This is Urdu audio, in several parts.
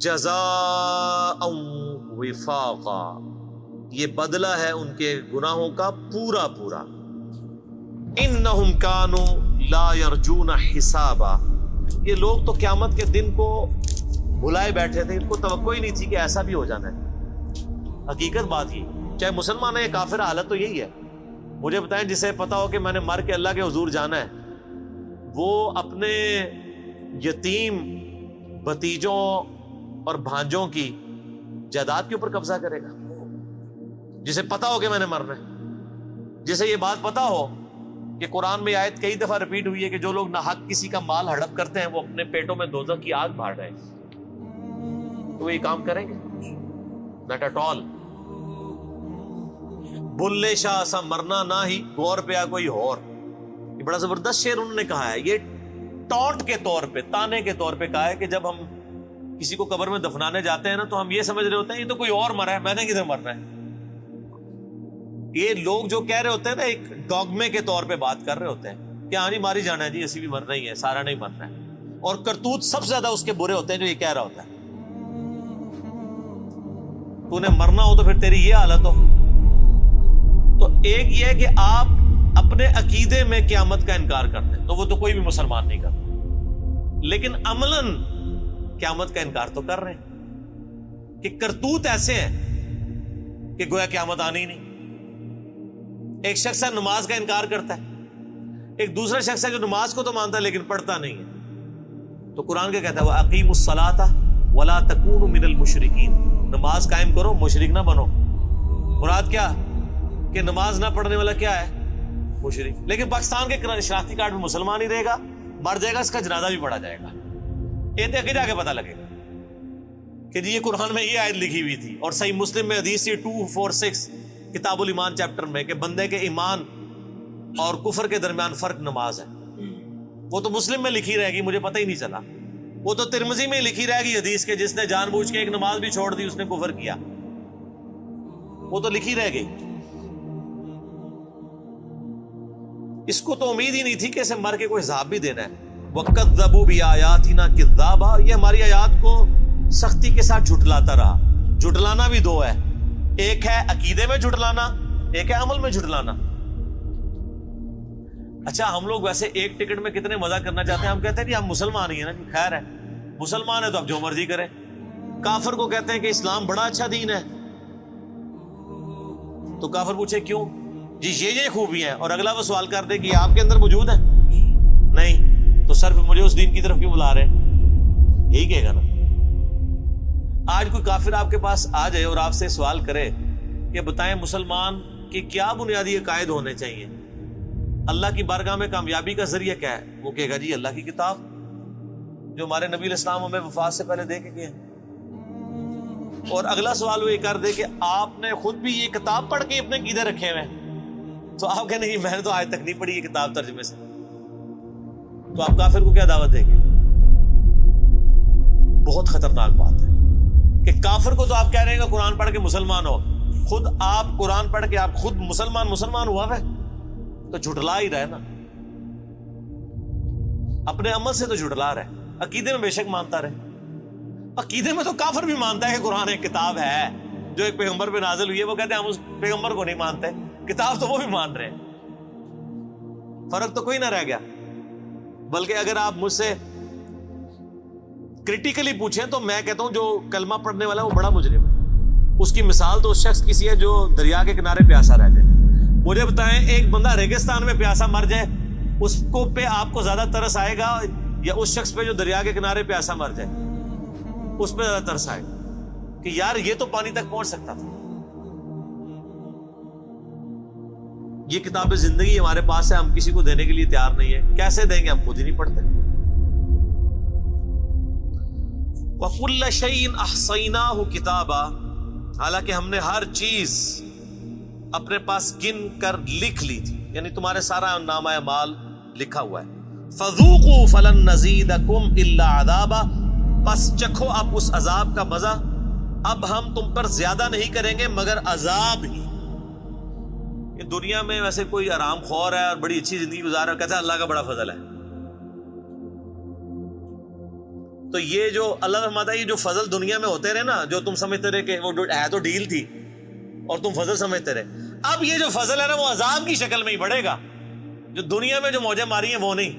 جزاء وفاقا، یہ بدلہ ہے ان کے گناہوں کا پورا پورا. انہم کانوا لا یرجون حسابا، یہ لوگ تو قیامت کے دن کو بھلائے بیٹھے تھے، ان کو توقع ہی نہیں تھی کہ ایسا بھی ہو جانا ہے. حقیقت بات یہ، چاہے مسلمان ہے یا کافر، حالت تو یہی ہے. مجھے بتائیں جسے پتا ہو کہ میں نے مر کے اللہ کے حضور جانا ہے، وہ اپنے یتیم بھتیجوں اور بھانجوں کی جائیداد کے اوپر قبضہ کرے گا؟ جسے پتا ہو کہ میں نے مرنا ہے، جسے یہ بات پتا ہو کہ قرآن میں آیت کئی دفعہ ریپیٹ ہوئی ہے کہ جو لوگ ناحق کسی کا مال ہڑپ کرتے ہیں وہ اپنے پیٹوں میں دوزخ کی آگ بھاڑ رہے ہیں، تو وہ یہ کام کریں گے؟ not at all. Bulleh Shah سا مرنا نہ ہی غور پہ کوئی اور، یہ بڑا زبردست شعر انہوں نے کہا ہے. یہ ٹونٹ کے طور پہ، تانے کے طور پہ کہا ہے کہ جب ہم کسی کو قبر میں دفنانے جاتے ہیں نا تو ہم یہ سمجھ رہے ہوتے ہیں یہ تو کوئی اور مرا ہے، میں نے کدھر مرنا ہے. یہ لوگ جو کہہ رہے ہوتے ہیں نا ایک ڈوگمے کے طور پہ بات کر رہے ہوتے ہیں کہ ہاں جی ماری جانا ہے جی، اسی بھی مرنا ہی ہے، سارا نہیں مرنا ہے. اور کرتوت سب سے زیادہ اس کے برے ہوتے ہیں جو یہ کہہ رہا ہوتا ہے. تو نے مرنا ہو تو پھر تیری یہ حالت ہو. تو ایک یہ ہے کہ آپ اپنے عقیدے میں قیامت کا انکار کرتے ہیں تو وہ تو کوئی بھی مسلمان نہیں کرتا، لیکن عملاً قیامت کا انکار تو کر رہے ہیں کہ کرتوت ایسے ہیں کہ گویا قیامت آنی ہی نہیں. ایک شخص ہے نماز کا انکار کرتا ہے، ایک دوسرا شخص ہے جو نماز کو تو مانتا ہے لیکن پڑھتا نہیں ہے. تو قرآن کیا کہتا ہے؟ وَأَقِيمُوا الصَّلَاةَ وَلَا تَكُونُوا مِنَ الْمُشْرِكِينَ، نماز قائم کرو، مشرک نہ بنو. مراد کیا کہ نماز نہ پڑھنے والا کیا ہے؟ مشرک. لیکن پاکستان کے شناختی کارڈ میں مسلمان ہی رہے گا، مر جائے گا، اس کا جنازہ بھی پڑھا جائے گا. یہ آگے جا کے پتہ لگے گا کہ جی یہ قرآن میں یہ آیت لکھی ہوئی تھی. اور صحیح مسلم میں حدیث 246 کتاب الایمان چیپٹر میں کہ بندے کے ایمان اور کفر کے درمیان فرق نماز ہے. وہ تو مسلم میں لکھی رہے گی، مجھے پتہ ہی نہیں چلا. وہ تو ترمذی میں لکھی رہے گی حدیث کے جس نے جان بوجھ کے ایک نماز بھی چھوڑ دی اس نے کفر کیا، وہ تو لکھی رہ گئی. اس کو تو امید ہی نہیں تھی کہ اسے مر کے کوئی حساب بھی دینا ہے. وَكَذَّبُوا بِآيَاتِنَا كِذَّابًا، یہ ہماری آیات کو سختی کے ساتھ جھٹلاتا رہا. جھٹلانا بھی دو ہے، ایک ہے عقیدے میں جھٹلانا، ایک ہے عمل میں جھٹلانا. اچھا ہم لوگ ویسے ایک ٹکٹ میں کتنے مزہ کرنا چاہتے ہیں. ہم کہتے ہیں کہ ہم مسلمان ہی ہیں نا جی، خیر ہے مسلمان ہے تو اب جو مرضی کریں. کافر کو کہتے ہیں کہ اسلام بڑا اچھا دین ہے، تو کافر پوچھے کیوں؟ جی یہ خوبیاں ہیں، اور اگلا وہ سوال کر دے کہ آپ کے اندر موجود ہے؟ نہیں، تو صرف مجھے اس دین کی طرف کیوں بلا رہے ہیں؟ یہی کہے گا نا. آج کوئی کافر آپ کے پاس آ جائے اور آپ سے سوال کرے کہ بتائیں مسلمان کے کیا بنیادی عقائد ہونے چاہیے، اللہ کی بارگاہ میں کامیابی کا ذریعہ کیا ہے، وہ کہے گا جی اللہ کی کتاب جو ہمارے نبی علیہ السلام ہمیں وفات سے پہلے دے کے گئے. اور اگلا سوال وہ یہ کر دے کہ آپ نے خود بھی یہ کتاب پڑھ کے اپنے عقیدے رکھے ہوئے ہیں، تو آپ کہیں نہیں میں نے تو آج تک نہیں پڑھی یہ کتاب ترجمے سے، تو آپ کافر کو کیا دعوت دیں گے؟ بہت خطرناک بات ہے کہ کافر کو تو آپ کہہ رہے ہیں کہ قرآن پڑھ کے مسلمان ہو، خود آپ قرآن پڑھ کے آپ خود مسلمان ہوا ہے تو جھٹلا ہی رہے نا. اپنے عمل سے تو جھٹلا رہے، عقیدے میں بے شک مانتا رہے. عقیدے میں تو کافر بھی مانتا ہے کہ قرآن ایک کتاب ہے جو ایک پیغمبر پہ نازل ہوئی ہے. وہ کہتے ہیں ہم اس پیغمبر کو نہیں مانتے، کتاب تو وہ بھی مان رہے ہیں. فرق تو کوئی نہ رہ گیا. بلکہ اگر آپ مجھ سے کریٹیکلی پوچھیں تو میں کہتا ہوں جو کلمہ پڑھنے والا ہے وہ بڑا مجرم ہے. اس کی مثال تو اس شخص کی سی ہے جو دریا کے کنارے پیاسا رہ جائے. مجھے بتائیں ایک بندہ ریگستان میں پیاسا مر جائے اس کو پہ آپ کو زیادہ ترس آئے گا یا اس شخص پہ جو دریا کے کنارے پیاسا مر جائے اس پہ زیادہ ترس آئے گا کہ یار یہ تو پانی تک پہنچ سکتا تھا. یہ کتاب زندگی ہمارے پاس ہے، ہم کسی کو دینے کے لیے تیار نہیں ہے. کیسے دیں گے؟ ہم خود ہی نہیں پڑھتے. وَكُلَّ شَيْءٍ أَحْصَيْنَاهُ كِتَابًا، حالانکہ ہم نے ہر چیز اپنے پاس گن کر لکھ لی تھی، یعنی تمہارے سارا نامہ اعمال لکھا ہوا ہے. فَذُوقُوا فَلَن نَّزِيدَكُمْ إِلَّا عَذَابًا، پس چکھو اب اس عذاب کا مزہ، اب ہم تم پر زیادہ نہیں کریں گے مگر عذاب ہی. دنیا میں ویسے کوئی آرام خور ہے اور بڑی اچھی زندگی گزار رہا ہے، کہتا ہے اللہ کا بڑا فضل ہے. تو یہ جو اللہ فرماتا ہے یہ جو فضل دنیا میں ہوتے رہے نا، جو تم سمجھتے رہے کہ وہ ہے تو ڈیل تھی اور تم فضل سمجھتے رہے، اب یہ جو فضل ہے نا وہ عذاب کی شکل میں ہی بڑھے گا. جو دنیا میں جو موجیں ماری ہیں وہ نہیں،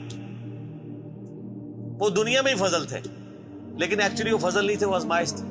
وہ دنیا میں ہی فضل تھے، لیکن ایکچولی وہ فضل نہیں تھے، وہ آزمائش تھی.